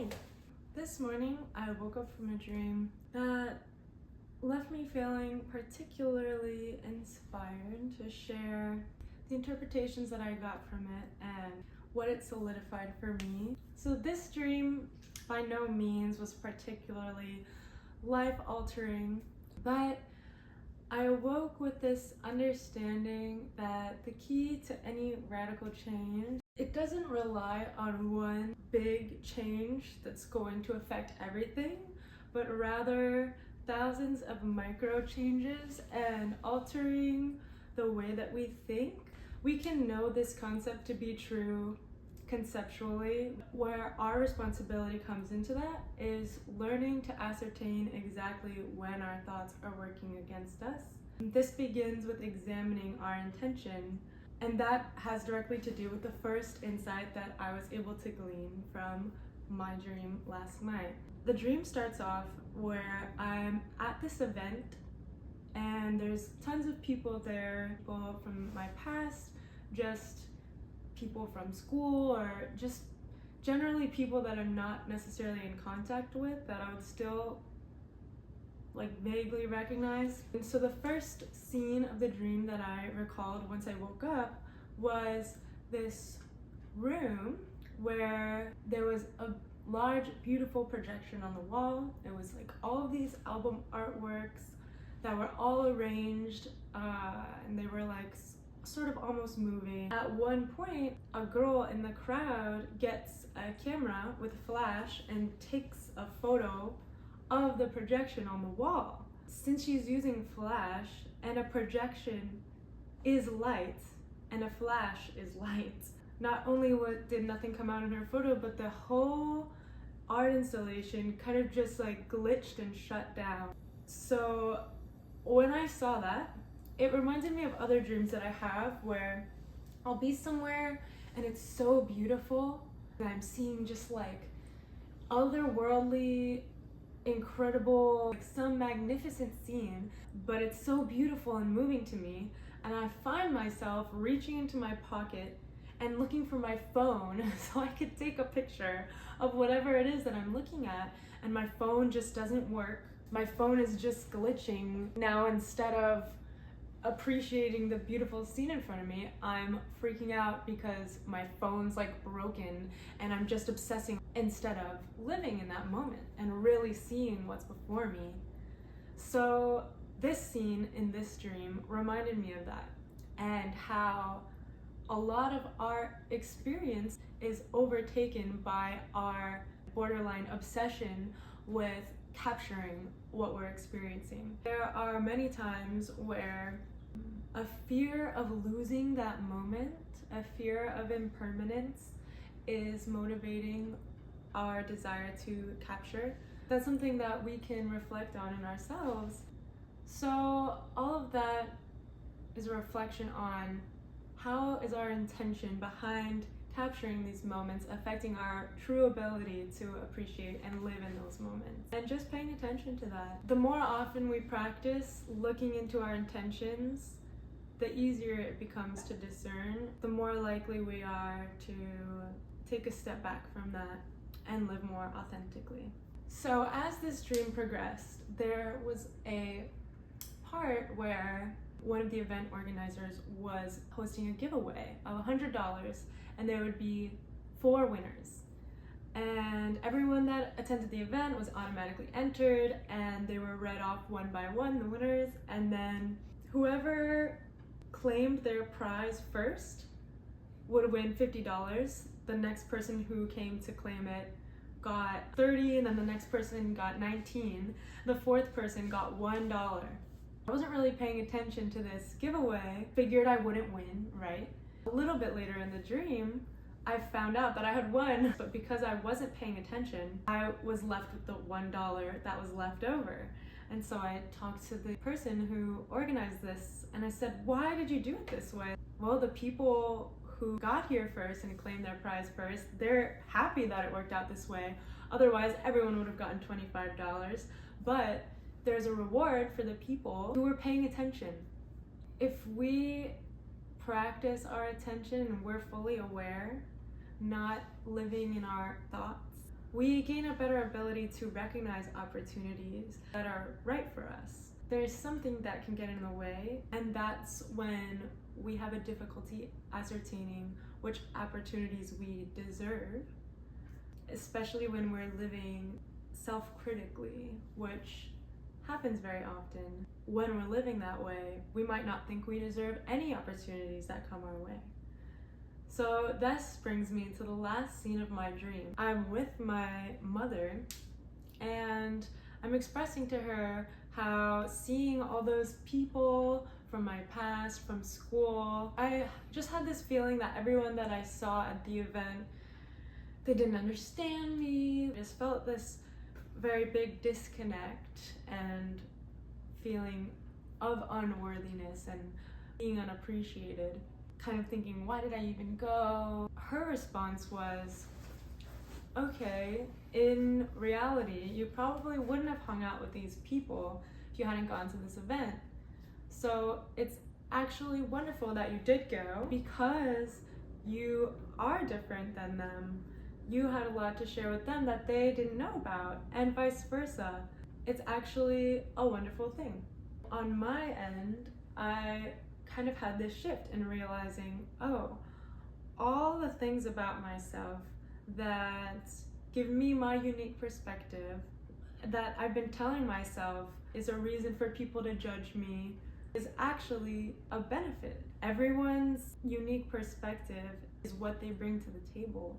Hi! This morning I woke up from a dream that left me feeling particularly inspired to share the interpretations that I got from it and what it solidified for me. So this dream by no means was particularly life-altering, but I awoke with this understanding that the key to any radical change, it doesn't rely on one big change that's going to affect everything, but rather thousands of micro changes and altering the way that we think. We can know this concept to be true conceptually. Where our responsibility comes into that is learning to ascertain exactly when our thoughts are working against us. This begins with examining our intention, and that has directly to do with the first insight that I was able to glean from my dream last night. The dream starts off where I'm at this event and there's tons of people there, people from my past, just people from school, or just generally people that I'm not necessarily in contact with that I would still vaguely recognize. And so the first scene of the dream that I recalled once I woke up was this room where there was a large beautiful projection on the wall. It was like all of these album artworks that were all arranged and they were like sort of almost moving. At one point, a girl in the crowd gets a camera with a flash and takes a photo of the projection on the wall. Since she's using flash, and a projection is light and a flash is light, not only did nothing come out in her photo, but the whole art installation kind of just glitched and shut down. So when I saw that, it reminded me of other dreams that I have where I'll be somewhere and it's so beautiful and I'm seeing just otherworldly, incredible, some magnificent scene, but it's so beautiful and moving to me, and I find myself reaching into my pocket and looking for my phone so I could take a picture of whatever it is that I'm looking at, and my phone just doesn't work. My phone is just glitching. Now, instead of appreciating the beautiful scene in front of me, I'm freaking out because my phone's broken, and I'm just obsessing instead of living in that moment and really seeing what's before me. So this scene in this dream reminded me of that, and how a lot of our experience is overtaken by our borderline obsession with capturing what we're experiencing. There are many times where a fear of losing that moment, a fear of impermanence, is motivating our desire to capture. That's something that we can reflect on in ourselves. So all of that is a reflection on how is our intention behind capturing these moments affecting our true ability to appreciate and live in those moments, and just paying attention to that. The more often we practice looking into our intentions, the easier it becomes to discern, the more likely we are to take a step back from that and live more authentically. So as this dream progressed, there was a part where one of the event organizers was hosting a giveaway of $100, and there would be 4 winners. And everyone that attended the event was automatically entered, and they were read off one by one, the winners, and then whoever claimed their prize first would win $50. The next person who came to claim it got 30, and then the next person got 19. The 4th person got $1. I wasn't really paying attention to this giveaway, figured I wouldn't win, right? A little bit later in the dream, I found out that I had won, but because I wasn't paying attention, I was left with the $1 that was left over. And so I talked to the person who organized this, and I said, why did you do it this way? Well, the people who got here first and claimed their prize first, they're happy that it worked out this way. Otherwise, everyone would have gotten $25. But there's a reward for the people who were paying attention. If we practice our attention and we're fully aware, not living in our thoughts, we gain a better ability to recognize opportunities that are right for us. There's something that can get in the way, and that's when we have a difficulty ascertaining which opportunities we deserve, especially when we're living self-critically, which happens very often. When we're living that way, we might not think we deserve any opportunities that come our way. So this brings me to the last scene of my dream. I'm with my mother, and I'm expressing to her how seeing all those people from my past, from school, I just had this feeling that everyone that I saw at the event, they didn't understand me. I just felt this very big disconnect and feeling of unworthiness and being unappreciated. Kind of thinking, why did I even go? Her response was, okay, in reality, you probably wouldn't have hung out with these people if you hadn't gone to this event. So it's actually wonderful that you did go because you are different than them. You had a lot to share with them that they didn't know about, and vice versa. It's actually a wonderful thing. On my end, I kind of had this shift in realizing, oh, all the things about myself that give me my unique perspective that I've been telling myself is a reason for people to judge me is actually a benefit. Everyone's unique perspective is what they bring to the table.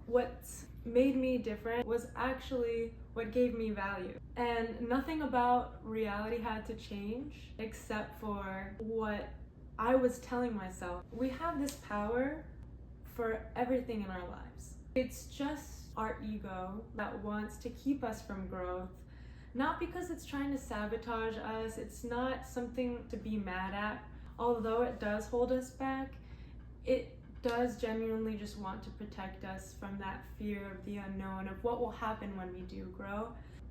What made me different was actually what gave me value. And nothing about reality had to change except for what I was telling myself. We have this power for everything in our lives. It's just our ego that wants to keep us from growth, not because it's trying to sabotage us. It's not something to be mad at. Although it does hold us back, it does genuinely just want to protect us from that fear of the unknown, of what will happen when we do grow.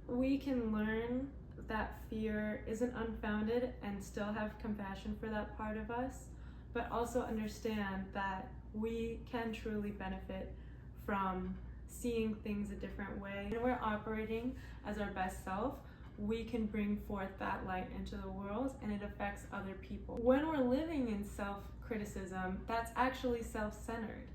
We can learn that fear isn't unfounded and still have compassion for that part of us, but also understand that we can truly benefit from seeing things a different way. When we're operating as our best self, we can bring forth that light into the world, and it affects other people. When we're living in self-criticism, that's actually self-centered.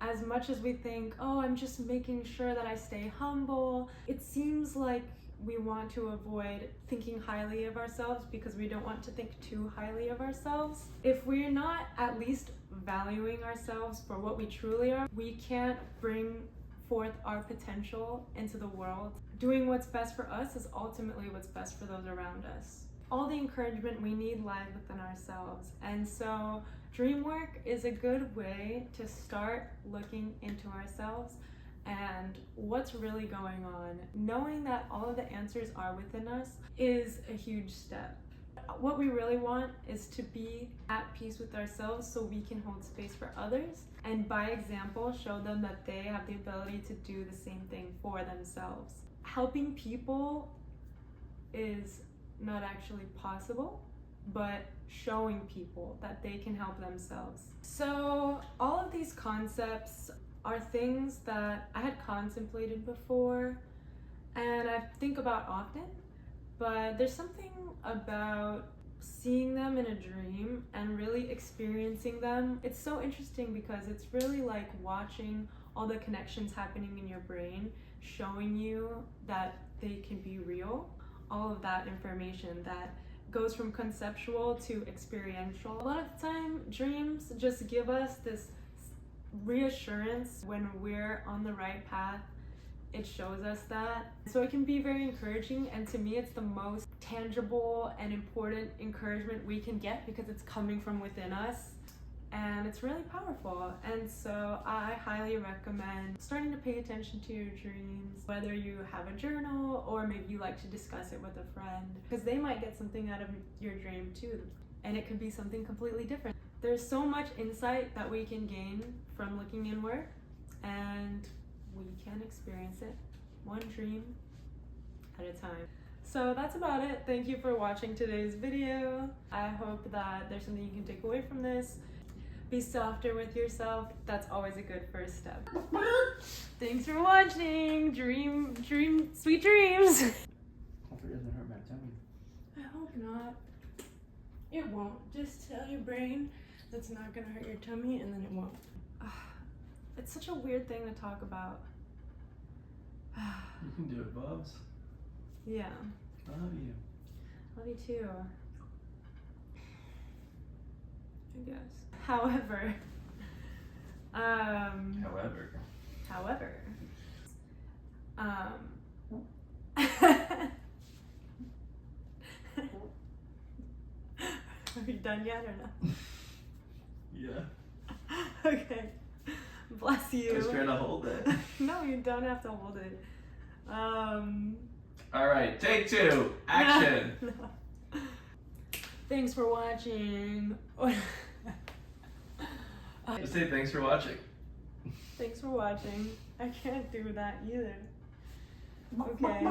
As much as we think, oh, I'm just making sure that I stay humble, it seems like we want to avoid thinking highly of ourselves because we don't want to think too highly of ourselves. If we're not at least valuing ourselves for what we truly are, we can't bring forth our potential into the world. Doing what's best for us is ultimately what's best for those around us. All the encouragement we need lies within ourselves, and so dream work is a good way to start looking into ourselves and what's really going on. Knowing that all of the answers are within us is a huge step. What we really want is to be at peace with ourselves so we can hold space for others, and by example show them that they have the ability to do the same thing for themselves. Helping people is not actually possible, but showing people that they can help themselves. So all of these concepts are things that I had contemplated before and I think about often, but there's something about seeing them in a dream and really experiencing them. It's so interesting because it's really like watching all the connections happening in your brain, showing you that they can be real. All of that information that goes from conceptual to experiential. A lot of the time, dreams just give us this reassurance when we're on the right path. It shows us that. So it can be very encouraging, and to me it's the most tangible and important encouragement we can get because it's coming from within us and it's really powerful. And so I highly recommend starting to pay attention to your dreams, whether you have a journal or maybe you like to discuss it with a friend, because they might get something out of your dream too, and it could be something completely different. There's so much insight that we can gain from looking inward, and we can experience it one dream at a time. So that's about it. Thank you for watching today's video. I hope that there's something you can take away from this. Be softer with yourself. That's always a good first step. Thanks for watching. Sweet dreams. Hopefully it doesn't hurt my tummy. I hope not. It won't. Just tell your brain that's not gonna hurt your tummy, and then it won't. It's such a weird thing to talk about. You can do it, Bubs. Yeah. I love you. Love you too. I guess. However. Are you done yet or not? Yeah. Okay. Bless you. I was trying to hold it. No, you don't have to hold it. Alright, take 2. Action. No. Thanks for watching. Just say thanks for watching. Thanks for watching. I can't do that either. Okay.